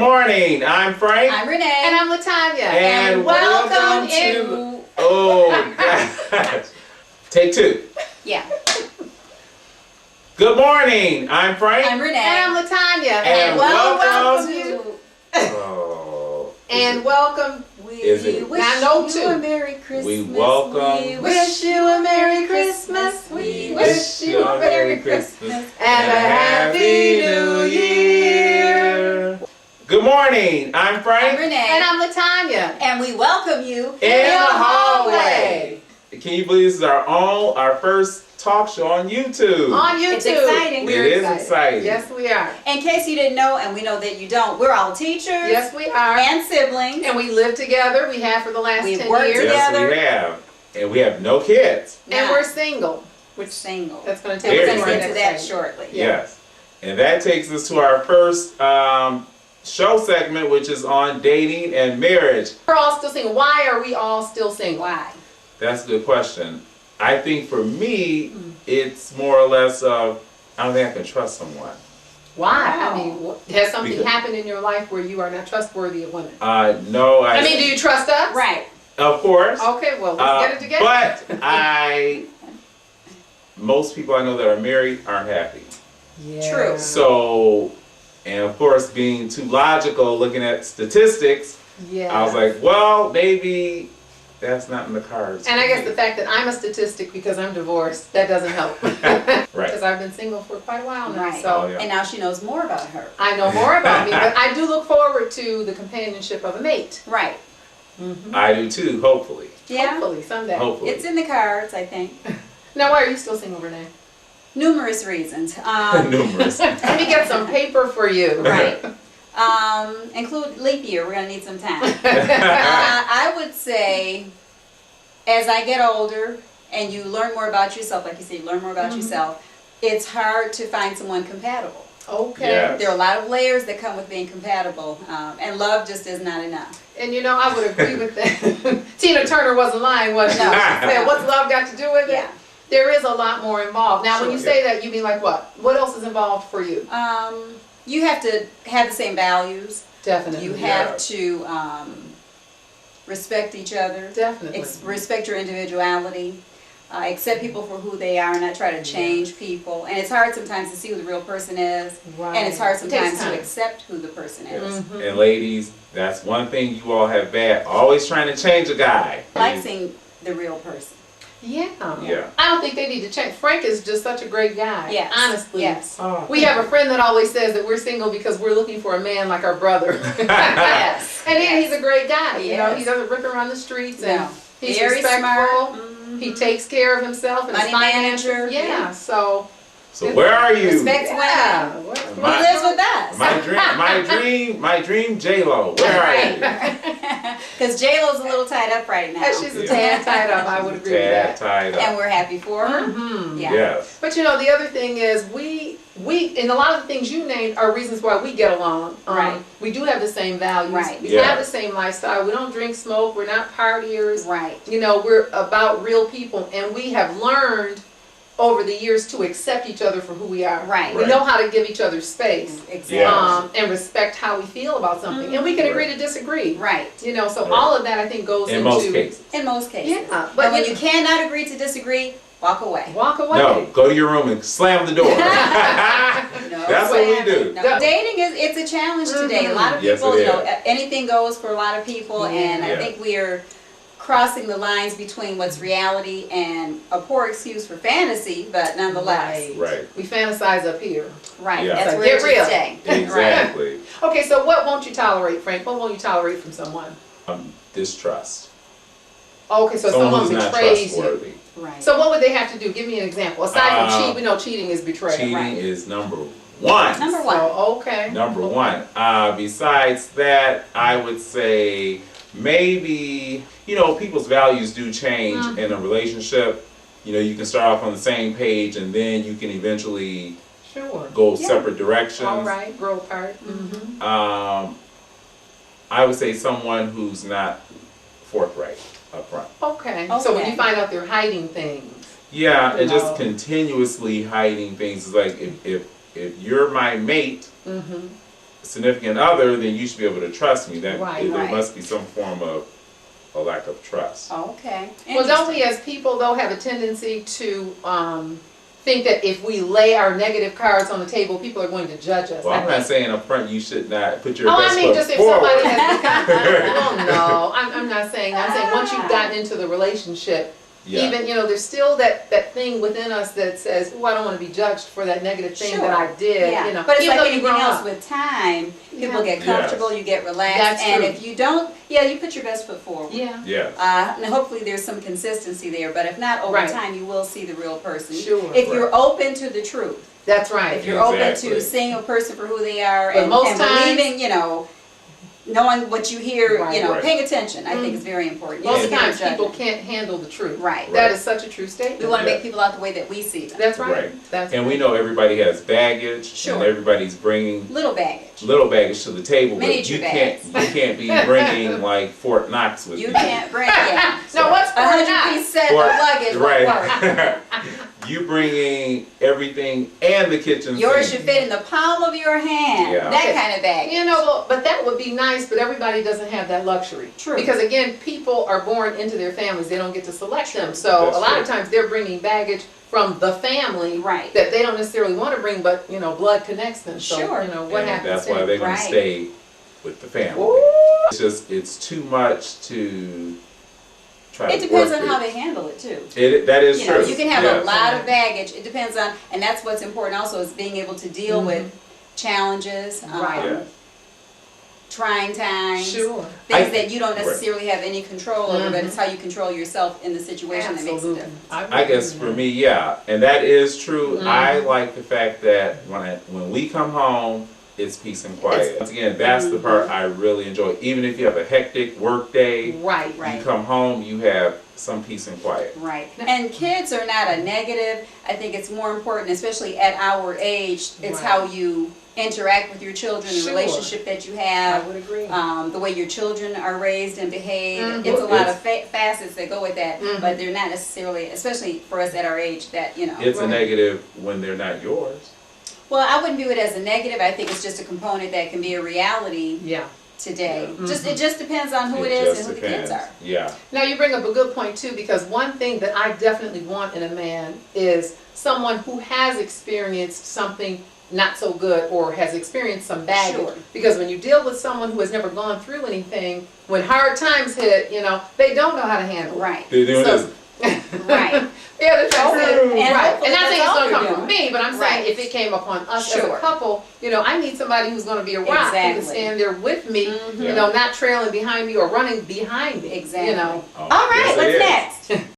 morning. I'm Frank. I'm Renee. And I'm LaTanya. And welcome to... Oh, gosh. Take two. Yeah. Good morning. I'm Frank. I'm Renee. And I'm LaTanya. And welcome you. Oh. And welcome. Is it? wish I know you too. a Merry Christmas. We welcome. We wish you a Merry Christmas. We wish you a Merry Christmas and a Happy New Year. Good morning. I'm Frank. I'm Renee. And I'm LaTanya. And we welcome you In the hallway. Can you believe this is our first talk show on YouTube? On YouTube. It's exciting. It is exciting. Yes, we are. In case you didn't know, and we know that you don't, we're all teachers. Yes, we are. And siblings. And we live together. We have for the last We've 10 worked years. Yes, together. we have. And we have no kids. And we're single. Which single. That's going to And take we're us going to to get to that shortly. Yes. And that takes us to our first show segment, which is on dating and marriage. We're all still single. Why are we all still single? Why? That's a good question. I think for me, it's more or less of, I don't think I can trust someone. Why? Wow. I mean, has something happened in your life where you are not trustworthy of women? No. I mean, do you trust us? Right. Of course. Okay, well, let's get it together. But most people I know that are married aren't happy. Yeah. True. So, and of course, being too logical, looking at statistics, Yeah. I was like, well, maybe that's not in the cards. And I guess the fact that I'm a statistic because I'm divorced, that doesn't help. Right. Because I've been single for quite a while now. Right. So Oh, yeah. And now she knows more about her. I know more about me, but I do look forward to the companionship of a mate. Right. I do too, hopefully. Yeah. Hopefully, someday. Hopefully. It's in the cards, I think. Now, why are you still single, Renee? Numerous reasons. Numerous. Let me get some paper for you. Right. Include leap year. We're going to need some time. I would say, as I get older and you learn more about yourself, like you say, you learn more about yourself, it's hard to find someone compatible. Okay. Yeah. There are a lot of layers that come with being compatible, and love just is not enough. And you know, I would agree with that. Tina Turner wasn't lying, was she? No. She said, what's love got to do with it? Yeah. There is a lot more involved. Now, when you Sure, say that, you mean like what? What else is involved for you? You have to have the same values. Definitely. You have to respect each other. Definitely. Respect your individuality. Accept people for who they are and not try to change people. And it's hard sometimes to see who the real person is. Right. And it's hard It takes sometimes to time. accept who the person is. And ladies, that's one thing you all have bad. Always trying to change a guy. I like seeing the real person. Yeah. Yeah. I don't think they need to change. Frank is just such a great guy. Yes. Honestly. Yes. Oh. We have a friend that always says that we're single because we're looking for a man like our brother. Yes. And Yes. he's a great guy. You know, Yes. he doesn't rip around the streets and No. he's Very respectful. smart. He takes care of himself and his Money finances. manager. Yeah. Yeah. So So where are you? Respect yeah. women. He My- lives with us. My dream J-Lo. Where are you? Because J-Lo's a little tied up right now. She's a tad tied up. I would agree with Tad that. tied up. And we're happy for her. Yeah. Yes. But you know, the other thing is we and a lot of the things you named are reasons why we get along. Right. We do have the same values. Right. We Yeah. have the same lifestyle. We don't drink, smoke. We're not partiers. Right. You know, we're about real people, and we have learned over the years to accept each other for who we are. Right. We know how to give each other space. Exactly. Yeah. And respect how we feel about something. And we can agree to disagree. Right. You know, so Right. all of that I think goes In into most cases. In most cases. Yeah, But when you cannot agree to disagree, walk away. walk away. No, go to your room and slam the door. No, That's what we do. No. Dating it's a challenge today. A lot of Yes, people, it you know, is. anything goes for a lot of people, and I Yeah. think we are crossing the lines between what's reality and a poor excuse for fantasy, but nonetheless. Right. We fantasize up here. Right. Yeah. That's So where get it should real. stay. Exactly. Okay, so what won't you tolerate, Frank? What won't you tolerate from someone? Distrust. Okay, so Someone someone who's not betrays you. trustworthy. Right. So what would they have to do? Give me an example. Aside from cheating, we know cheating is betrayal. Cheating Right. is number one. Number one. So, okay. Number one. Besides that, I would say maybe, you know, people's values do change in a relationship. You know, you can start off on the same page and then you can eventually Sure. go Yeah. separate directions. All right, grow apart. Mm-hmm. I would say someone who's not forthright up front. Okay. So when Okay. you find out they're hiding things. Yeah, and No. just continuously hiding things. It's like if you're my mate, Mm-hmm. significant other, then you should be able to trust me. That Right, there right. must be some form of a lack of trust. Okay. Well, don't Interesting. we as people though have a tendency to think that if we lay our negative cards on the table, people are going to judge us? Well, I'm I not saying up front you should not put your Oh, best I mean, foot just if forward. somebody has become, well, no, I'm not saying, I'm saying once you've gotten into the relationship, Yeah. even, there's still that thing within us that says, oh, I don't want to be judged for that negative thing Sure. that I did, Yeah. But it's even like though you anything grow else up. with time, people Yeah. get comfortable, you get relaxed, That's and true. if you don't, you put your best foot forward. Yeah, Yes. And hopefully there's some consistency there, but if not, over Right. time you will see the real person. Sure. If you're open to the truth, that's right. if you're open Exactly. to seeing a person for who they are But and, most and times- believing, knowing what you hear, Right. Right. paying attention, I think is very important. Most You of can't the times judge people it. can't handle the truth. Right. That Right. is such a true statement. We want to Yeah. make people out the way that we see them. That's right. Right. That's And right. we know everybody has baggage, Sure. and everybody's bringing Little baggage. little baggage to the table, but Miniature you bags. can't be bringing like Fort Knox with You you. can't bring, yeah. No, what's A for 100-piece set of Or- luggage won't work. right. You bringing everything and the kitchen Yours sink. should fit in the palm of your hand. Yeah. That kind of bag. But that would be nice, but everybody doesn't have that luxury. True. Because again, people are born into their families, they don't get to select them. So That's a lot true. of times they're bringing baggage from the family Right. that they don't necessarily want to bring, but blood connects them. So, Sure. what And happens that's why then? they're going Right. to stay with the family. Ooh. It's too much to try It to depends work on how with. they handle it too. That is You true. know, you can have Yeah. a lot of baggage. It depends on, and that's what's important also is being able to deal with challenges, Right. Yeah. trying times, Sure. things that you don't necessarily have any control over, but it's how you control yourself in the situation that makes a Absolutely. difference. I guess for me, yeah, and that is true. Mhm. I like the fact that when we come home, it's peace and quiet. Once again, that's the part I really enjoy. Even if you have a hectic work day, Right. Right. you come home, you have some peace and quiet. Right. And kids are not a negative. I think it's more important, especially at our age, it's Right. how you interact with your children, the Sure. relationship that you I have, would agree. the way your children are raised and behave. Mhm. It's a Well, lot of facets that go with that, Mhm. but they're not necessarily, especially for us at our age, that, It's a Right. negative when they're not yours. Well, I wouldn't view it as a negative. I think it's just a component that can be a reality Yeah. today. Yeah. It just depends on who it is and who the kids are. Yeah. Now you bring up a good point too, because one thing that I definitely want in a man is someone who has experienced something not so good or has experienced some baggage. Sure. Because when you deal with someone who has never gone through anything, when hard times hit, they don't know how to handle it. Right. They're doing So- this. Right. Yeah, that's That's right. it. And Right. hopefully And not saying that's it's all going to you're come doing. from me, but I'm saying Right. if it came upon us as Sure. a couple, I need somebody who's going to be a rock who can Exactly. stand there with me, Mhm. Yeah. not trailing behind me or running behind me. Exactly. Oh, All right, yes, it what's is. next?